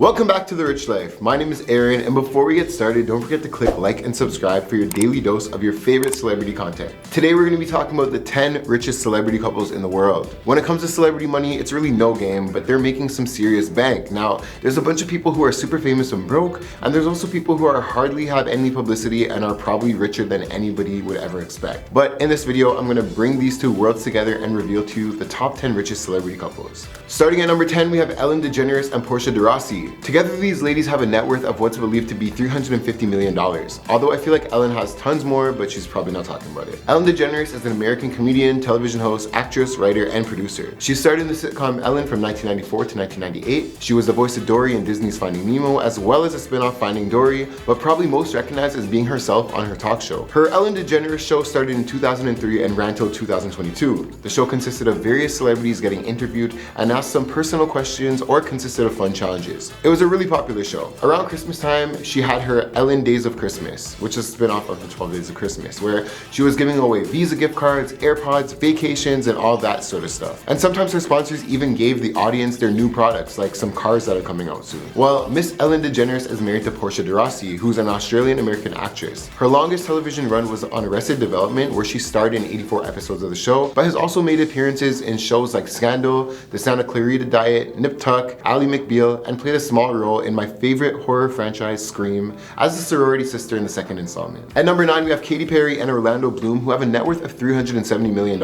Welcome back to The Rich Life. My name is Aaron, and before we get started, don't forget to click like and subscribe for your daily dose of your favorite celebrity content. Today we're going to be talking about the 10 richest celebrity couples in the world. When it comes to celebrity money, it's really no game, but they're making some serious bank. Now, there's a bunch of people who are super famous and broke, and there's also people who are hardly have any publicity and are probably richer than anybody would ever expect. But in this video, I'm going to bring these two worlds together and reveal to you the top 10 richest celebrity couples. Starting at number 10, we have Ellen DeGeneres and Portia Durasi. Together, these ladies have a net worth of what's believed to be $350 million. Although I feel like Ellen has tons more, but she's probably not talking about it. Ellen DeGeneres is an American comedian, television host, actress, writer, and producer. She starred in the sitcom Ellen from 1994 to 1998. She was the voice of Dory in Disney's Finding Nemo, as well as a spin-off Finding Dory, but probably most recognized as being herself on her talk show. Her Ellen DeGeneres show started in 2003 and ran till 2022. The show consisted of various celebrities getting interviewed and asked some personal questions or consisted of fun challenges. It was a really popular show. Around Christmas time, she had her Ellen Days of Christmas, which is a spin-off of the 12 Days of Christmas, where she was giving away Visa gift cards, AirPods, vacations, and all that sort of stuff. And sometimes her sponsors even gave the audience their new products, like some cars that are coming out soon. Well, Miss Ellen DeGeneres is married to Portia Durasi, who's an Australian-American actress. Her longest television run was on Arrested Development, where she starred in 84 episodes of the show, but has also made appearances in shows like Scandal, The Santa Clarita Diet, Nip Tuck, Ally McBeal, and played a small role in my favorite horror franchise, Scream, as the sorority sister in the second installment. At number 9, we have Katy Perry and Orlando Bloom, who have a net worth of $370 million.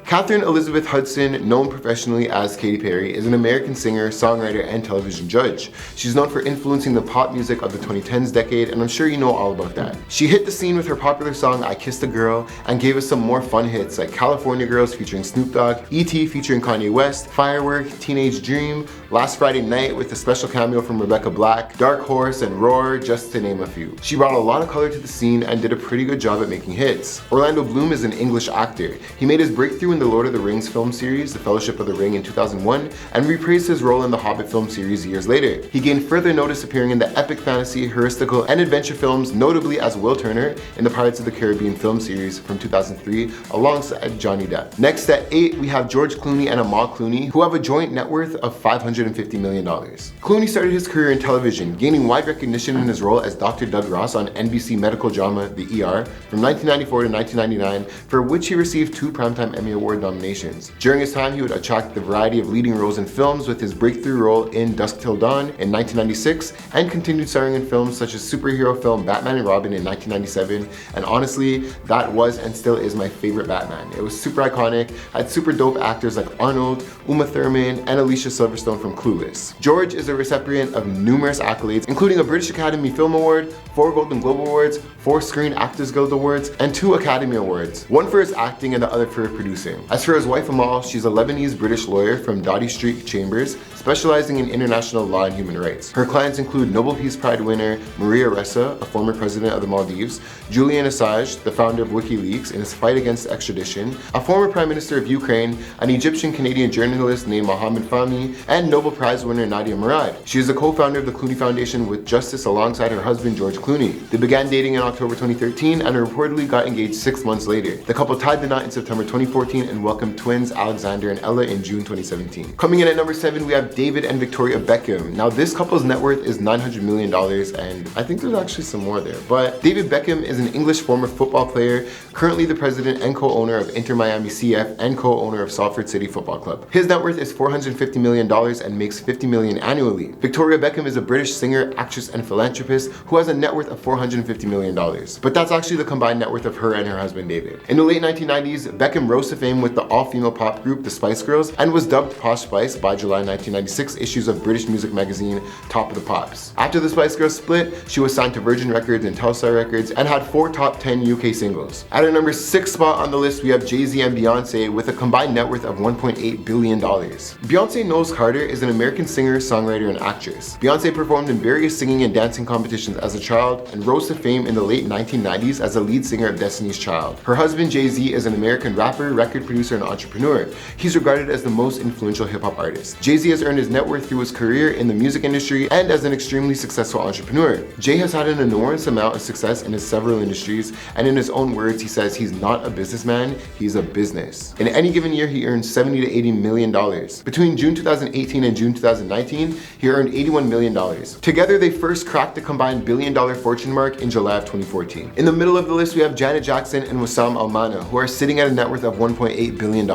Catherine Elizabeth Hudson, known professionally as Katy Perry, is an American singer, songwriter, and television judge. She's known for influencing the pop music of the 2010s decade, and I'm sure you know all about that. She hit the scene with her popular song, I Kissed a Girl, and gave us some more fun hits like California Girls featuring Snoop Dogg, E.T. featuring Kanye West, Firework, Teenage Dream, Last Friday Night with a special cameo from Rebecca Black, Dark Horse, and Roar, just to name a few. She brought a lot of color to the scene and did a pretty good job at making hits. Orlando Bloom is an English actor. He made his breakthrough in the Lord of the Rings film series, The Fellowship of the Ring, in 2001, and reprised his role in the Hobbit film series years later. He gained further notice appearing in the epic fantasy, heuristical, and adventure films, notably as Will Turner in the Pirates of the Caribbean film series from 2003, alongside Johnny Depp. Next at 8, we have George Clooney and Amma Clooney, who have a joint net worth of $550 million. Clooney started his career in television, gaining wide recognition in his role as Dr. Doug Ross on NBC medical drama The ER from 1994 to 1999, for which he received 2 Primetime Emmy Award nominations. During his time, he would attract the variety of leading roles in films, with his breakthrough role in Dusk Till Dawn in 1996, and continued starring in films such as superhero film Batman and Robin in 1997, and honestly, that was and still is my favorite Batman. It was super iconic, had super dope actors like Arnold, Uma Thurman, and Alicia Silverstone from Clueless. George is a recipient of numerous accolades, including a British Academy Film Award, 4 Golden Globe Awards, 4 Screen Actors Guild Awards, and 2 Academy Awards, one for his acting and the other for producing. As for his wife Amma, she's a Lebanese-British lawyer from Dowdy Street Chambers, specializing in international law and human rights. Her clients include Nobel Peace Prize winner Maria Ressa, a former president of the Maldives, Julian Assange, the founder of WikiLeaks in his fight against extradition, a former prime minister of Ukraine, an Egyptian-Canadian journalist named Mohamed Fahmy, and Nobel Prize winner Nadia Murad. She is a co-founder of the Clooney Foundation with Justice alongside her husband George Clooney. They began dating in October 2013 and reportedly got engaged 6 months later. The couple tied the knot in September 2014 and welcomed twins Alexander and Ella in June 2017. Coming in at number 7, we have David and Victoria Beckham. Now, this couple's net worth is $900 million, and I think there's actually some more there. But David Beckham is an English former football player, currently the president and co-owner of Inter Miami CF and co-owner of Salford City Football Club. His net worth is $450 million and makes $50 million annually. Victoria Beckham is a British singer, actress, and philanthropist who has a net worth of $450 million. But that's actually the combined net worth of her and her husband David. In the late 1990s, Beckham rose to fame with the all-female pop group the Spice Girls and was dubbed Posh Spice by July 1996 issues of British music magazine Top of the Pops. After the Spice Girls split, she was signed to Virgin Records and Telstar Records and had 4 top 10 UK singles. At our number 6 spot on the list, we have Jay-Z and Beyonce with a combined net worth of $1.8 billion. Beyonce Knowles Carter is an American singer, songwriter, and actress. Beyonce performed in various singing and dancing competitions as a child and rose to fame in the late 1990s as a lead singer of Destiny's Child. Her husband Jay-Z is an American rapper, record producer, and entrepreneur. He's regarded as the most influential hip-hop artist. Jay-Z has earned his net worth through his career in the music industry and as an extremely successful entrepreneur. Jay has had an enormous amount of success in his several industries, and in his own words, he says he's not a businessman, he's a business. In any given year, he earns $70 to $80 million. Between June 2018 2018 and June 2019, he earned $81 million. Together, they first cracked the combined billion-dollar fortune mark in July of 2014. In the middle of the list, we have Janet Jackson and Wassum Almana, who are sitting at a net worth of $1.8 billion.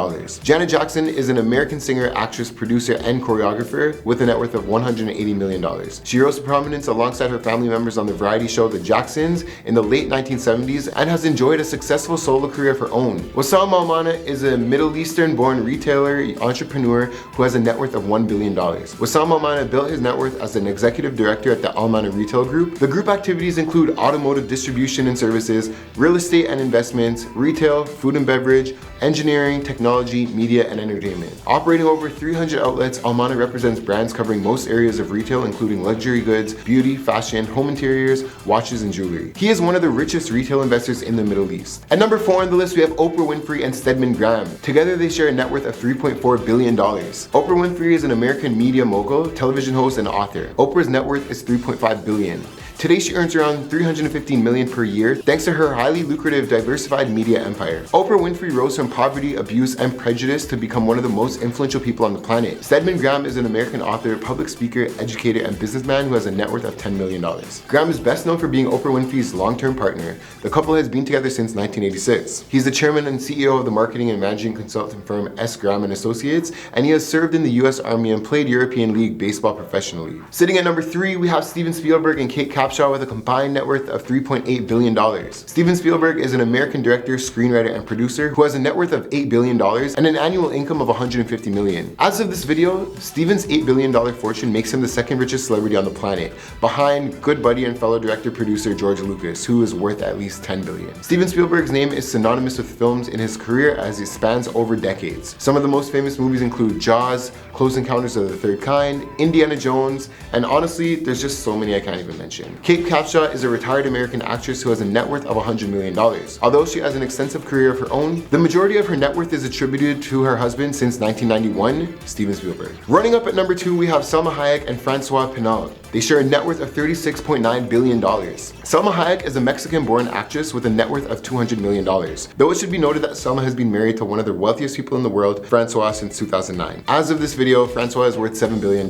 Janet Jackson is an American singer, actress, producer, and choreographer with a net worth of $180 million. She rose to prominence alongside her family members on the variety show The Jacksons in the late 1970s and has enjoyed a successful solo career of her own. Wassum Almana is a Middle Eastern-born retailer, entrepreneur who has a net worth of $1 billion. Wassum Almana built his net worth as an executive director at the Almana Retail Group. The group activities include automotive distribution and services, real estate and investments, retail, food and beverage, engineering, technology, media, and entertainment. Operating over 300 outlets, Almana represents brands covering most areas of retail, including luxury goods, beauty, fashion, home interiors, watches, and jewelry. He is one of the richest retail investors in the Middle East. At number 4 on the list, we have Oprah Winfrey and Stedman Graham. Together, they share a net worth of $3.4 billion. Oprah Winfrey is an American media mogul, television host, and author. Oprah's net worth is $3.5 billion. Today, she earns around $315 million per year thanks to her highly lucrative, diversified media empire. Oprah Winfrey rose from poverty, abuse, and prejudice to become one of the most influential people on the planet. Stedman Graham is an American author, public speaker, educator, and businessman who has a net worth of $10 million. Graham is best known for being Oprah Winfrey's long-term partner. The couple has been together since 1986. He's the chairman and CEO of the marketing and managing consulting firm S. Graham & Associates, and he has served in the U.S. Army and played European League baseball professionally. Sitting at number 3, we have Steven Spielberg and Capshaw with a combined net worth of $3.8 billion. Steven Spielberg is an American director, screenwriter, and producer who has a net worth of $8 billion and an annual income of $150 million. As of this video, Steven's $8 billion fortune makes him the second richest celebrity on the planet, behind good buddy and fellow director-producer George Lucas, who is worth at least $10 billion. Steven Spielberg's name is synonymous with films in his career as it spans over decades. Some of the most famous movies include Jaws, Close Encounters of the Third Kind, Indiana Jones, and honestly, there's just so many I can't even mention. Capshaw is a retired American actress who has a net worth of $100 million. Although she has an extensive career of her own, the majority of her net worth is attributed to her husband since 1991, Steven Spielberg. Running up at number 2, we have Selma Hayek and Francois Penalt. They share a net worth of $36.9 billion. Selma Hayek is a Mexican-born actress with a net worth of $200 million. Though it should be noted that Selma has been married to one of the wealthiest people in the world, Francois, since 2009. As of this video, Francois is worth $7 billion,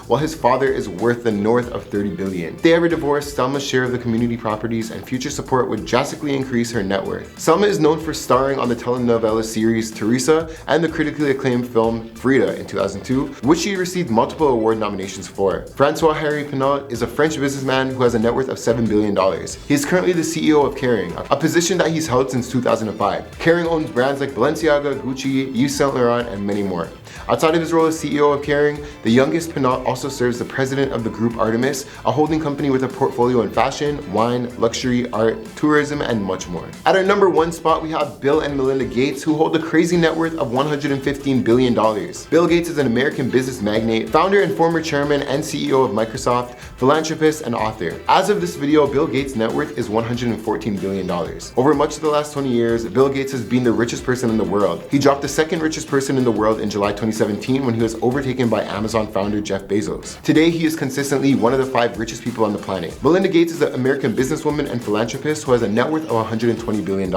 while his father is worth the north of $30 billion. If they ever divorce, Selma's share of the community properties and future support would drastically increase her net worth. Selma is known for starring on the telenovela series Teresa and the critically acclaimed film Frida in 2002, which she received multiple award nominations for. Francois Penalt is a French businessman who has a net worth of $7 billion. He is currently the CEO of Kering, a position that he's held since 2005. Kering owns brands like Balenciaga, Gucci, Yves Saint Laurent, and many more. Outside of his role as CEO of Kering, the youngest Penalt also serves the president of the group Artemis, a holding company with a portfolio in fashion, wine, luxury, art, tourism, and much more. At our number 1 spot, we have Bill and Melinda Gates, who hold a crazy net worth of $115 billion. Bill Gates is an American business magnate, founder and former chairman and CEO of Microsoft, philanthropist, and author. As of this video, Bill Gates' net worth is $114 billion. Over much of the last 20 years, Bill Gates has been the richest person in the world. He dropped the second richest person in the world in July 2017 when he was overtaken by Amazon founder Jeff Bezos. Today, he is consistently one of the 5 richest people on the planet. Melinda Gates is an American businesswoman and philanthropist who has a net worth of $120 billion.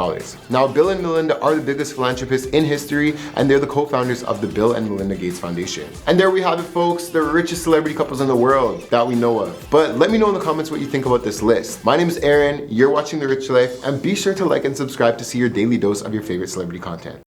Now, Bill and Melinda are the biggest philanthropists in history, and they're the co-founders of the Bill and Melinda Gates Foundation. And there we have it, folks, the richest celebrity couples in the world that we know of. But let me know in the comments what you think about this list. My name is Aaron, you're watching The Rich Life, and be sure to like and subscribe to see your daily dose of your favorite celebrity content.